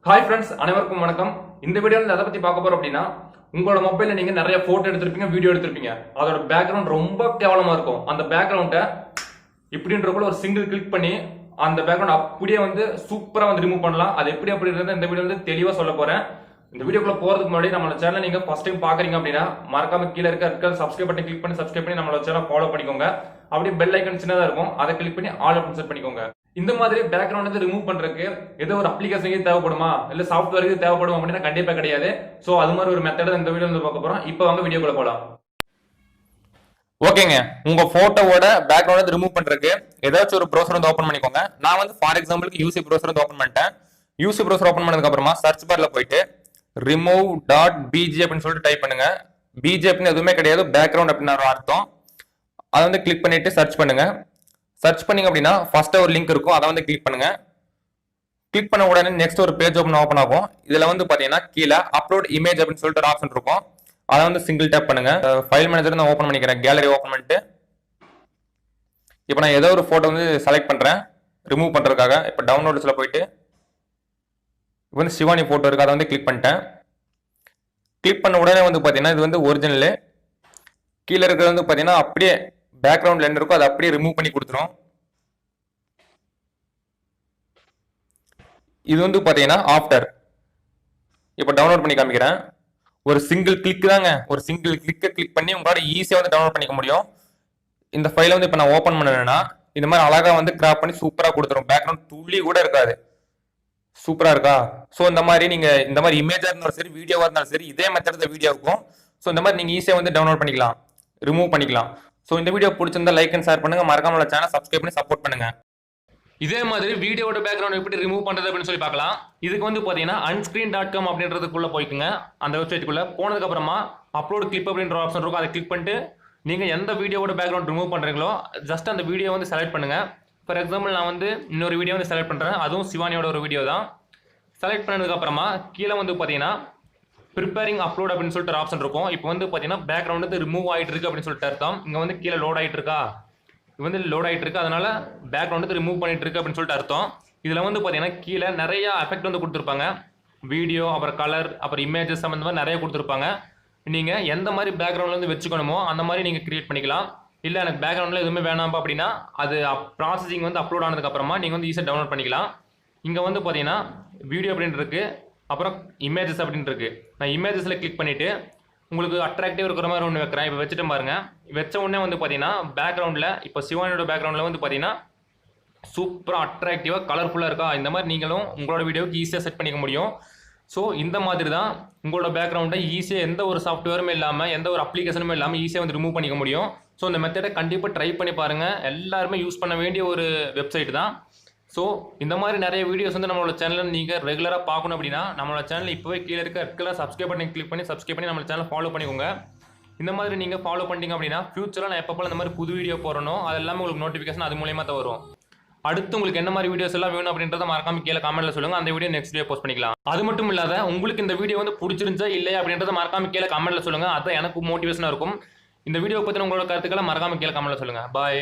Hi friends, அனைவருக்கும் வணக்கம். இந்த வீடியோவில் எதை பத்தி பார்க்க போறோம் அப்படின்னா, உங்களோட மொபைல்ல நீங்க நிறைய போட்டோ எடுத்திருப்பீங்க, வீடியோ எடுத்திருப்பீங்க. அதோட பேக்ரவுண்ட் ரொம்ப கேவலமா இருக்கும். அந்த பேக்ரவுண்டை இப்படின்றக்குள்ள ஒரு சிங்கிள் கிளிக் பண்ணி அந்த பேக்ரவுண்ட் அப்படியே சூப்பரா ரிமூவ் பண்ணலாம். அது எப்படி அப்படின்றத இந்த வீடியோ தெளிவா சொல்ல போறேன். இந்த வீடியோக்குள்ள போறதுக்கு முன்னாடி நம்ம சேனல் நீங்க ஃபர்ஸ்ட் டைம் பாக்குறீங்க அப்படின்னா மறக்காம கீழே இருக்க சப்ஸ்கிரைப் பட்டன் கிளிக் பண்ணி சப்ஸ்கிரைப் பண்ணி நம்மளோட சேனல் ஃபாலோ பண்ணிக்கோங்க. அப்படியே பெல் ஐக்கன் சின்னதா இருக்கும், அதை கிளிக் பண்ணி ஆல் ஆப்ஷன் செட் பண்ணிக்கோங்க. இந்த மாதிரி பேக்ரவுண்ட் ரிமூவ் பண்றதுக்கு ஏதோ ஒரு அப்ளிகேஷனுக்கு தேவைப்படுமா இல்ல சாஃப்ட்வேருக்கு தேவைப்படும் அப்படின்னா கண்டிப்பா கிடையாது. சோ அது மாதிரி ஒரு மெத்தட் இந்த வீடியோல பார்க்க போறோம். இப்போ வாங்க வீடியோக்குள்ள போலாம். ஓகேங்க, உங்க போட்டோவோட பேக்ரவுண்ட் ரிமூவ் பண்றதுக்கு ஏதாச்சும் ஒரு ப்ரௌசர் ஓபன் பண்ணிக்கோங்க. நான் ஃபார் எக்ஸாம்பிளுக்கு யூசி ப்ரௌசர் ஓபன் பண்ணிட்டேன். யூசி ப்ரௌசர் ஓபன் பண்ணதுக்கு அப்புறமா சர்ச் பார்ல போயிட்டு remove.bg அப்படின்னு சொல்லிட்டு டைப் பண்ணுங்க. பிஜி அப்படின்னு எதுவுமே கிடையாது, பேக்ரவுண்ட் அப்படின்னு ஒரு அர்த்தம். அதை கிளிக் பண்ணிட்டு சர்ச் பண்ணுங்க. சர்ச் பண்ணீங்க அப்படின்னா ஃபர்ஸ்ட் ஒரு லிங்க் இருக்கும், அதை கிளிக் பண்ணுங்க. கிளிக் பண்ண உடனே நெக்ஸ்ட் ஒரு பேஜ் ஓபன் ஆகும். இதுல பாத்தீங்கன்னா கீழே அப்லோட் இமேஜ் அப்படின்னு சொல்லிட்டு ஒரு ஆப்ஷன் இருக்கும். அதை சிங்கிள் டேப் பண்ணுங்க. ஃபைல் மேனேஜர் நான் ஓபன் பண்ணிக்கிறேன். கேலரி ஓபன் பண்ணிட்டு இப்போ நான் ஏதோ ஒரு போட்டோ செலக்ட் பண்றேன் ரிமூவ் பண்றதுக்காக. இப்போ டவுன்லோட்ஸ்ல போயிட்டு சிவானி போட்டோ இருக்கு, அதை கிளிக் பண்ணிட்டேன். கிளிக் பண்ண உடனே பாத்தீங்கன்னா இது ஒரிஜினல். கீழே இருக்கிறது பாத்தீங்கன்னா அப்படியே பேக்ரவுண்ட்ல என்ன இருக்கோ அதை அப்படியே ரிமூவ் பண்ணி கொடுத்துரும். இது பாத்தீங்கன்னா ஆஃப்டர். இப்போ டவுன்லோட் பண்ணி காமிக்கிறேன். ஒரு சிங்கிள் கிளிக் தாங்க, ஒரு சிங்கிள் கிளிக் பண்ணி உங்களால ஈஸியா டவுன்லோட் பண்ணிக்க முடியும். இந்த ஃபைலை இப்போ நான் ஓபன் பண்ணேன்னா இந்த மாதிரி அழகா கிராப் பண்ணி சூப்பரா கொடுத்துரும். பேக்ரவுண்ட் துள்ளி கூட இருக்காது. சூப்பரா இருக்கா? ஸோ இந்த மாதிரி நீங்க இந்த மாதிரி இமேஜா இருந்தாலும் சரி, வீடியோவா இருந்தாலும் சரி, இதே மெத்தட் வீடியோ இருக்கும். ஸோ இந்த மாதிரி நீங்க ஈஸியா டவுன்லோட் பண்ணிக்கலாம், ரிமூவ் பண்ணிக்கலாம். ஸோ இந்த வீடியோ பிடிச்சிருந்தா லைக் அண்ட் ஷேர் பண்ணுங்க. மறக்காம சேனல் சப்ஸ்கிரைப் பண்ணி சப்போர்ட் பண்ணுங்க. இதே மாதிரி வீடியோட பேக்ரவுண்ட் எப்படி ரிமூவ் பண்றது அப்படின்னு சொல்லி பார்க்கலாம். இதுக்கு பாத்தீங்கன்னா unscreen.com அப்படின்றதுக்குள்ள போய்க்குங்க. அந்த வெப்சைட்டுக்குள்ள போனதுக்கு அப்புறமா அப்லோட் கிளிப் அப்படின்ற ஆப்ஷன் இருக்கும், அதை கிளிக் பண்ணிட்டு நீங்க எந்த வீடியோட பேக்ரவுண்ட் ரிமூவ் பண்றீங்களோ ஜஸ்ட் அந்த வீடியோ செலக்ட் பண்ணுங்க. ஃபார் எக்ஸாம்பிள் நான் இன்னொரு வீடியோ செலக்ட் பண்றேன், அதுவும் சிவானியோட ஒரு வீடியோ தான். செலக்ட் பண்ணதுக்கு அப்புறமா கீழே பாத்தீங்கன்னா ப்ரிப்பேரிங் அப்லோட் அப்படின்னு சொல்லிட்டு ஒரு ஆப்ஷன் இருக்கும். இப்போ பாத்தீங்கன்னா பேக்ரவுண்ட் ரிமூவ் ஆயிட்டு இருக்கு அப்படின்னு சொல்லிட்டு அர்த்தம். இங்க கீழே லோட் ஆயிட்டு இருக்கா, இது லோட் ஆயிட்டு இருக்கு, அதனால பேக்ரவுண்ட் ரிமூவ் பண்ணிட்டு இருக்கு அப்படின்னு சொல்லிட்டு அர்த்தம். இதுல பாத்தீங்கன்னா கீழே நிறைய எஃபெக்ட் கொடுத்துருப்பாங்க. வீடியோ, அப்புறம் கலர், அப்புறம் இமேஜஸ் அந்த மாதிரி நிறைய கொடுத்துருப்பாங்க. நீங்க எந்த மாதிரி பேக்ரவுண்ட்ல வச்சுக்கணுமோ அந்த மாதிரி நீங்க கிரியேட் பண்ணிக்கலாம். இல்ல எனக்கு பேக்ரவுண்ட்ல எதுவுமே வேணாம் அப்படின்னா அது ப்ராசஸிங் அப்லோட் ஆனதுக்கு அப்புறமா நீங்க ஈஸியா டவுன்லோட் பண்ணிக்கலாம். இங்க பாத்தீங்கன்னா வீடியோ அப்படின்னு இருக்கு, அப்புறம் இமேஜஸ் அப்படின்னு இருக்கு. நான் இமேஜஸ்ல கிளிக் பண்ணிட்டு உங்களுக்கு அட்ராக்டிவ் இருக்கிற மாதிரி ஒன்று வைக்கிறேன். இப்போ வச்சுட்டு பாருங்க. வச்ச உடனே பாத்தீங்கன்னா பேக்ரவுண்ட்ல இப்போ சிவானியோட பேக்ரவுண்ட்ல பாத்தீங்கன்னா சூப்பரா அட்ராக்டிவா கலர்ஃபுல்லா இருக்கா. இந்த மாதிரி நீங்களும் உங்களோட வீடியோக்கு ஈஸியா செட் பண்ணிக்க முடியும். ஸோ இந்த மாதிரி தான் உங்களோட பேக்ரவுண்டை ஈஸியாக எந்த ஒரு சாஃப்ட்வேருமே இல்லாமல் எந்த ஒரு அப்ளிகேஷனுமே இல்லாமல் ஈஸியாக ரிமூவ் பண்ணிக்க முடியும். ஸோ இந்த மெத்தடை கண்டிப்பாக ட்ரை பண்ணி பாருங்கள். எல்லாருமே யூஸ் பண்ண வேண்டிய ஒரு வெப்சைட் தான். ஸோ இந்த மாதிரி நிறைய வீடியோஸ் நம்மளோட சேனலில் நீங்கள் ரெகுலராக பார்க்கணும் அப்படின்னா நம்மளோட சேனல் இப்போவே கீழே இருக்க சப்ஸ்கிரைப் பண்ணி கிளிக் பண்ணி சப்ஸ்கிரைப் பண்ணி நம்ம சேனல் ஃபாலோ பண்ணிக்கோங்க. இந்த மாதிரி நீங்கள் ஃபாலோ பண்ணிட்டீங்க அப்படின்னா ஃபியூச்சரில் நான் எப்போ இந்த மாதிரி புது வீடியோ போடணும் அது எல்லாமே உங்களுக்கு நோட்டிஃபிகேஷன் அது மூலியமாக தான் வரும். அடுத்து உங்களுக்கு என்ன மாதிரி வீடியோஸ் எல்லாம் வேணும் அப்படின்றத மறக்காம கீழே கமெண்ட்ல சொல்லுங்க. அந்த வீடியோ நெக்ஸ்ட் வீடியோ போஸ்ட் பண்ணிக்கலாம். அது மட்டும் இல்லாத உங்களுக்கு இந்த வீடியோ பிடிச்சிருந்துச்சா இல்லையா அப்படின்றத மறக்காம கீழே கமெண்ட்ல சொல்லுங்க. அதான் எனக்கு மோட்டிவேஷனா இருக்கும். இந்த வீடியோ பத்தின உங்களோட கருத்துக்களை மறக்காம கீழே கமெண்ட்ல சொல்லுங்க. பாய்.